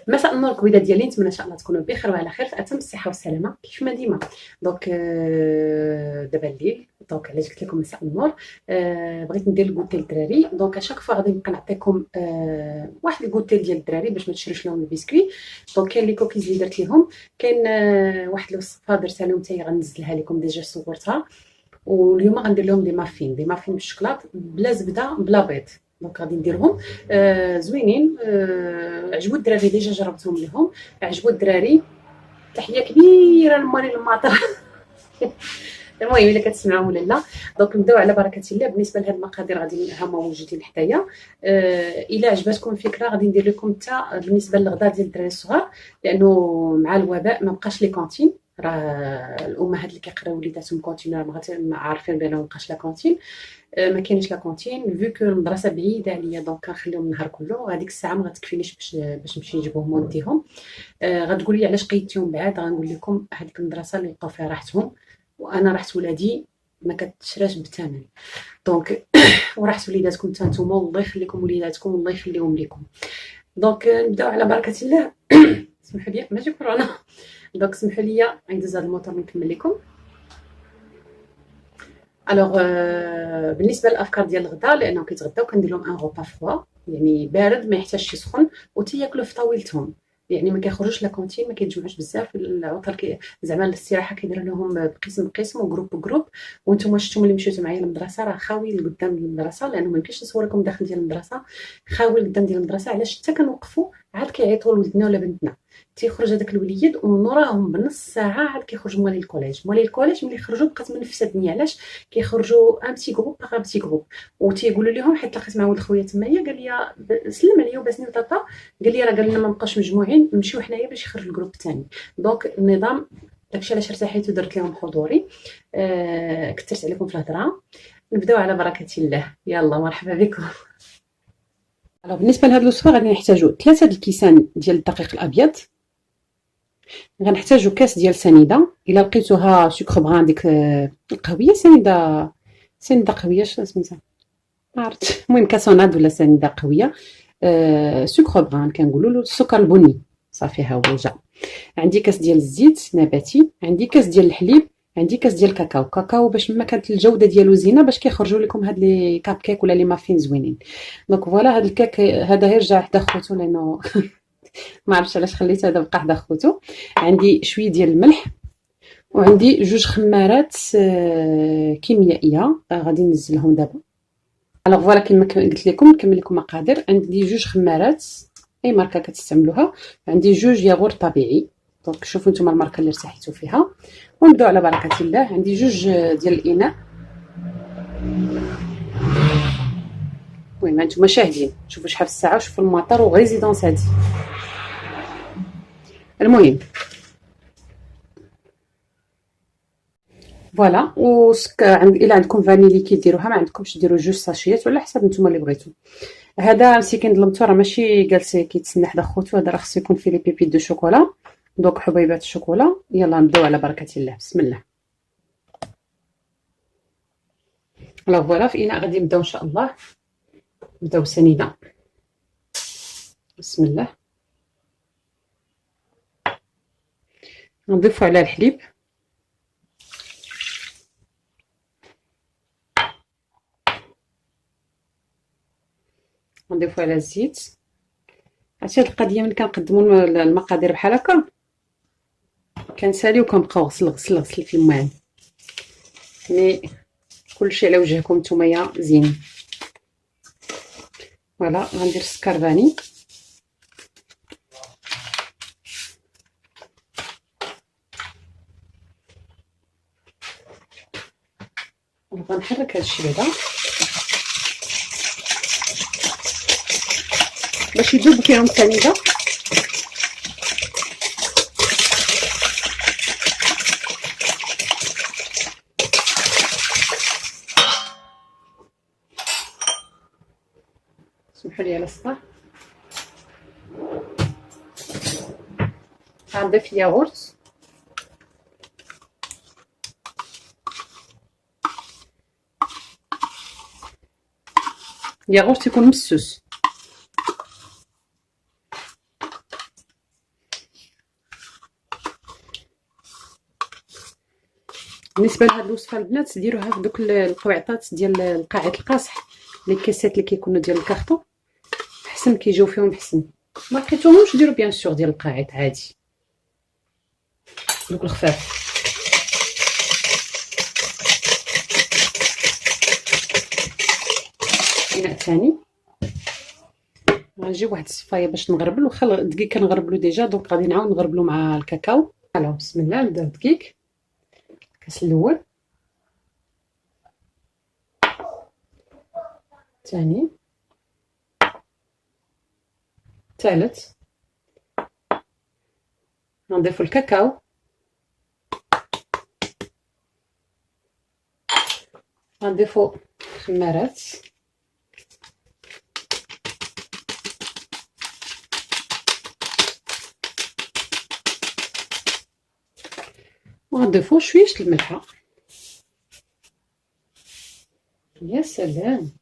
مساء النور كويدات ديالي، نتمنى ان شاء الله تكونوا بخير وعلى خير في اتم الصحه والسلامه كيف ما ديما. دونك دابا الليل، دونك علاش قلت لكم مساء النور. بغيت ندير الكوتيل للدراري، دونك اشاك فوا غادي نبقى نعطيكم واحد الكوتيل ديال الدراري باش ما تشريش لهم البسكوي. دونك كاين لي كوكيز اللي درت لهم، كاين واحد الوصفه درتها لهم حتى غنزلها لكم ديجا صورتها. واليوم غندير لهم دي مافين بالشكلاط بلا زبده بلا بيض. دونك غادي نديرهم زوينين. عجبوا الدراري، ديجا جربتهم لهم عجبوا الدراري. تحيه كبيره لماري الماطر. المهم الا كتسمعوا ولا لا. دونك نبداو على بركه الله. بالنسبه لهاد المقادير غادي هما موجودين حدايا. الا عجبتكم الفكره غادي ندير لكم حتى بالنسبه للغدا ديال الدراري الصغار، لانه مع الوباء ما بقاش لي كونتين. راه الامهات اللي كيقراو وليداتهم كونتين راه عارفين بان ما بقاش لا كونتين. ما كاينش لا كونتين فيو كو المدرسه بعيده عليا، دونك كنخليهم النهار كله. هذيك الساعه ما غتكفينيش باش نمشي نجيبهم ونديهم. غتقول لي علاش قيدتيهم بعاد؟ غنقول لكم هذيك المدرسه اللي لقاو فيها راحتهم، وانا راحت ولادي ما كتشراش بالثمن. دونك وراحت وليداتكم حتى نتوما، والله يخليكم وليداتكم والله يخليهم لكم. دونك نبداو على بركه الله. سمحوا لي ماشي كورونا. دونك سمحوا لي ندوز هذا الموتور ونكمل لكم. الوغ بالنسبه للافكار ديال الغدا، لانه كيتغداو كندير لهم ان غوبا فوا، يعني بارد ما يحتاجش يسخن وتياكلوا في طاولتهم. يعني ما كيخرجوش لا كونتين، ما كيتجمعوش بزاف العطل زعما الاستراحه كيديروا لهم بقسم بقسم وجروب بجروب. وانتم شفتوا ملي مشيتوا معايا للمدرسه راه خاوي لقدام المدرسه، لانه ما يمكنش نصور لكم داخل ديال المدرسه، خاوي لقدام ديال المدرسه. علاش؟ حتى كنوقفوا عاد كيعيطوا لولدنا ولا بنتنا، تيخرج هذاك الوليد ونراهم بنص ساعه عاد كيخرج موالي الكوليج. موالي الكوليج ملي خرجوا بقات منفسه الدنيا. علاش؟ كيخرجوا ان بتي جروب باغ ان بتي جروب، وتيقولوا لهم حيت تلاقيت مع ولد خويا تمايا قال لي سلم عليا وباسني وطاطا، قال لي راه قال لنا ما نبقاوش مجموعين نمشيو حنايا باش يخرج الجروب الثاني. دونك النظام داكشي علاش ارتحيت ودرت لهم حضوري. كثرت عليكم في الهضره. نبداو على بركه الله. يلا مرحبا بكم. بالنسبه لهاد الوصفه غادي نحتاجو 3 الكيسان ديال الدقيق الابيض، غنحتاجو كاس ديال سنيده. الا لقيتوها سكر بغان ديك القهويه، سنيده قهويه سميتها ما عرفت، المهم كاسوناد ولا سنيده قهويه. سكر بغان كنقولوا له السكر البني صافي ها هو جا. عندي كاس ديال الزيت نباتي، عندي كاس ديال الحليب، عندي كاس ديال كاكاو باش ما كانت الجوده ديالو زينه باش كيخرجوا لكم هاد لي كاب كيك ولا لي مافين زوينين. دونك فوالا هاد الكيك هذا يرجع حدا خوتو لانه ما عرفتش علاش خليت هذا بقى حدا خوتو. عندي شويه ديال الملح، وعندي 2 خمارات كيميائيه غادي ننزلهم دابا. الوغ فوالا كما قلت لكم نكمل لكم مقادير. عندي 2 خمارات اي ماركه كتستعملوها، عندي 2 ياغورت طبيعي. دونك شوفوا نتوما الماركه اللي ارتحيتوا فيها. ونبداو على بركه الله. عندي 2 ديال الاناء. المهم هانتوما شاهدين، شوفوا شحال الساعه وشوفوا المطر وغريزيدونس هادي. المهم فوالا الا عندكم فانيلي كيديروها، ما عندكمش ديروا 2 ساشيات ولا حسب نتوما اللي بغيتو. هذا مسكين ظلمتو راه ماشي جالس كيتسنى حدا خوتو، هذا راه خصو يكون فيه لي بيبيت دو شوكولا. دوك حبيبات الشوكولا. يلا نبداو على بركه الله. بسم الله. فوالا في اناء غادي نبداو ان شاء الله. نبداو سنيده. بسم الله. نضيفو على الحليب، نضيفو على الزيت. عرفتي هاد القضيه ملي كنقدموا المقادير بحال هكا كنساليو كنبقاو غسل في الماء، مي كلشي على وجهكم نتوما زين. فوالا غندير السكر فاني، غنحرك هادشي بعدا باش يذوب فيهم السنيده. سمحوا لي على الصباح. غنضيف الياغورت، الياغورت يكون مسوس. بالنسبه لهاد الوصفه البنات ديروها في دوك القويعطات ديال القاعد القاصح، لي كيسات اللي كيكونوا ديال الكارطون حسن كيجيو فيهم حسن. ما لقيتوهمش ديروا بيان سور ديال القاعد عادي دوك الخفاف. الاناء الثاني غنجيب واحد الصفايه باش نغربل، واخا الدقيق كنغربلو ديجا دونك غادي نعاود نغربلو مع الكاكاو. الو بسم الله نبداو الدقيق. الكاس الاول، الثاني، الثالث، نضيفو الكاكاو، غنضيفو خمارات، وغنضيفو شويه الملحه. يا سلام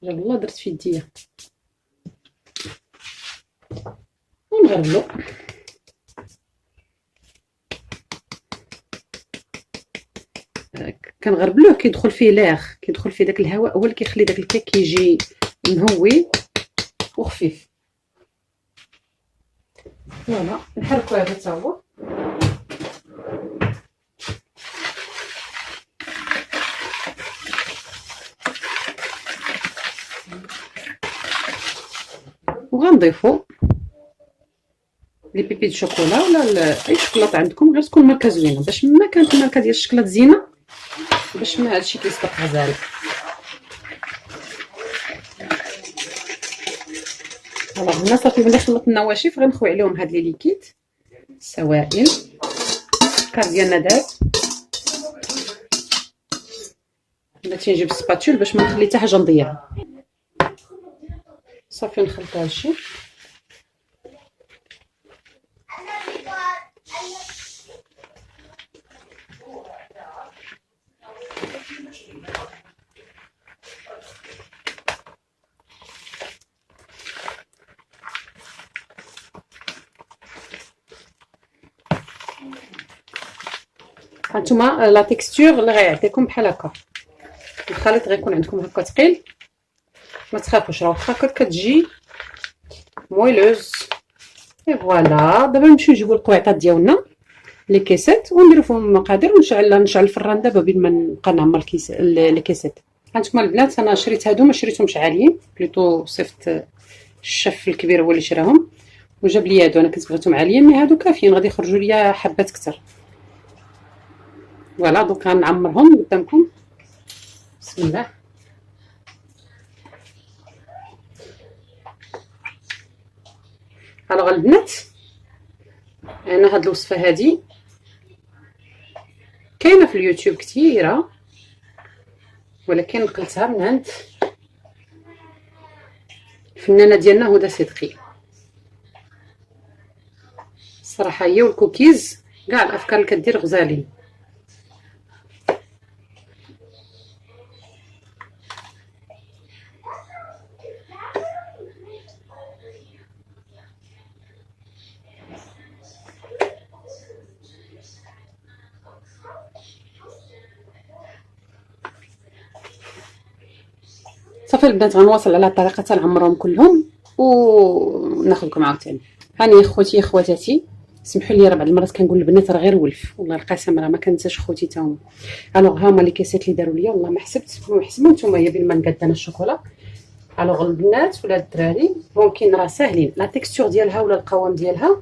جاب الله درت في يديا. ونغربلو. كنغربلوه كيدخل فيه لاغ، كيدخل فيه داك الهواء هو اللي كيخلي داك الكيك كيجي مهوي وخفيف. فوالا نحركو هذا حتى هو. وغنضيفو لي بيبي دو شوكولا ولا اي شوكولاط عندكم، غير تكون ماركه زوينه، باش ما كانت الماركه ديال الشكلاط زينه باش ما هادشي كيصبح غزال. فوالا هنا صافي ملي خلطت النواشف غنخوي عليهم هاد لي ليكيد سوائل. كاس ديالنا داب. انا تنجيب السباتول باش ما نخلي حتى حاجه نضيعها. صافي نخلط هادشي. هانتوما لا تيكستور اللي غيعطيكم بحال هكا، الخليط غيكون عندكم هكا ثقيل، ما تخافوش راه واخا كتجي مويلوز. اي فوالا دابا نمشيو نجيبو القويعطات ديالنا لي كيسات ونديرو فيهم المقادير ونشعل الفران دابا بين ما نبقى نعمر لي كيسات. هانتوما البنات انا شريت هادو ما شريتهمش عاليين، بليتو صيفط الشاف الكبير هو اللي شراهم وجاب لي هادو. انا كنت بغيتهم عاليين مي هادو كافيين، غادي يخرجوا ليا حبات كثر. فوالا دونك غنعمرهم قدامكم. بسم الله. الوغ البنات انا هاد الوصفه هادي كاينه في اليوتيوب كثيره، ولكن نقلتها من عند الفنانه ديالنا هدى صدقي. الصراحه هي والكوكيز كاع الافكار اللي كدير غزالين. صافي البنات غنواصل على الطريقه تنعمرهم كلهم وناخذكم عاوتاني. هاني خوتي خواتاتي، سمحوا لي راه بعض المرات كنقول البنات راه غير ولف، والله القسم راه ما كنساش خوتي تا هما. الوغ هما لي كيسات اللي داروا ليا والله ما حسبت وحسبوا نتوما هي بين ما نقاد انا الشوكولا. الوغ البنات ولا الدراري ممكن راه ساهلين، لا تيكستور ديالها ولا القوام ديالها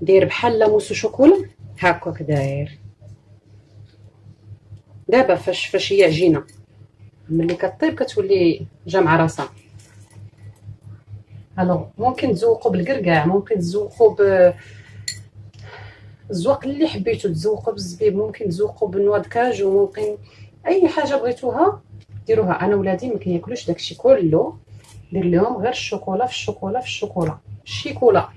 داير بحال لاموس شوكولا هكاك داير. دابا فاش هي عجينه ملي كطيب كتولي جامعه راسها. الوغ ممكن تزوقوا بالكركاع، ممكن تزوقوا الزواق اللي حبيتو، تزوقوا بالزبيب، ممكن تزوقوا بالنوا كاجو، ممكن اي حاجه بغيتوها ديروها. انا ولادي ما كياكلوش داكشي كله، دير لهم غير الشوكولا في الشوكولا في الشوكولا الشيكولا.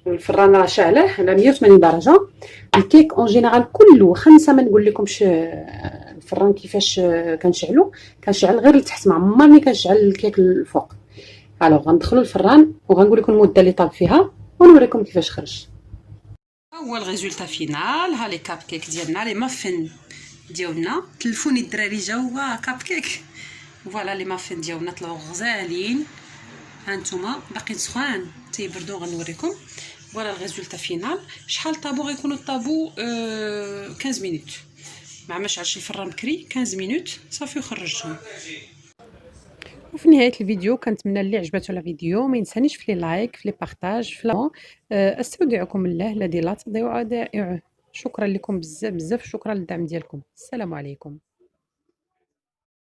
الفران راه شاعله على 180 درجه. الكيك اون جينيرال كله 5، ما نقول لكمش الفران كيفاش كنشعلو، كنشعل غير لتحت، ما عمرني كنشعل الكيك الفوق. الوغ غندخلو الفران وغنقول لكم المده اللي طاب فيها ونوريكم كيفاش خرج. هو الريزولتا فينال. ها لي كاب كيك ديالنا، لي مافين ديالنا. تلفوني الدراري جاوا كاب كيك. فوالا لي مافين ديالنا طلعوا غزالين. ها نتوما باقيين سخوان تيبردو، غنوريكم. فوالا الريزولتا فينال. شحال طابو؟ غيكونوا طابو 15 مينوت، مع ما شعلش الفران بكري. 15 مينوت صافي وخرجتهم. وفي نهايه الفيديو كنتمنى اللي عجبته الفيديو ما ينسانيش في لي لايك، في لي بارطاج، في استودعكم الله الذي لا تضيع ودائعه. شكرا لكم بزاف بزاف، شكرا للدعم ديالكم. السلام عليكم.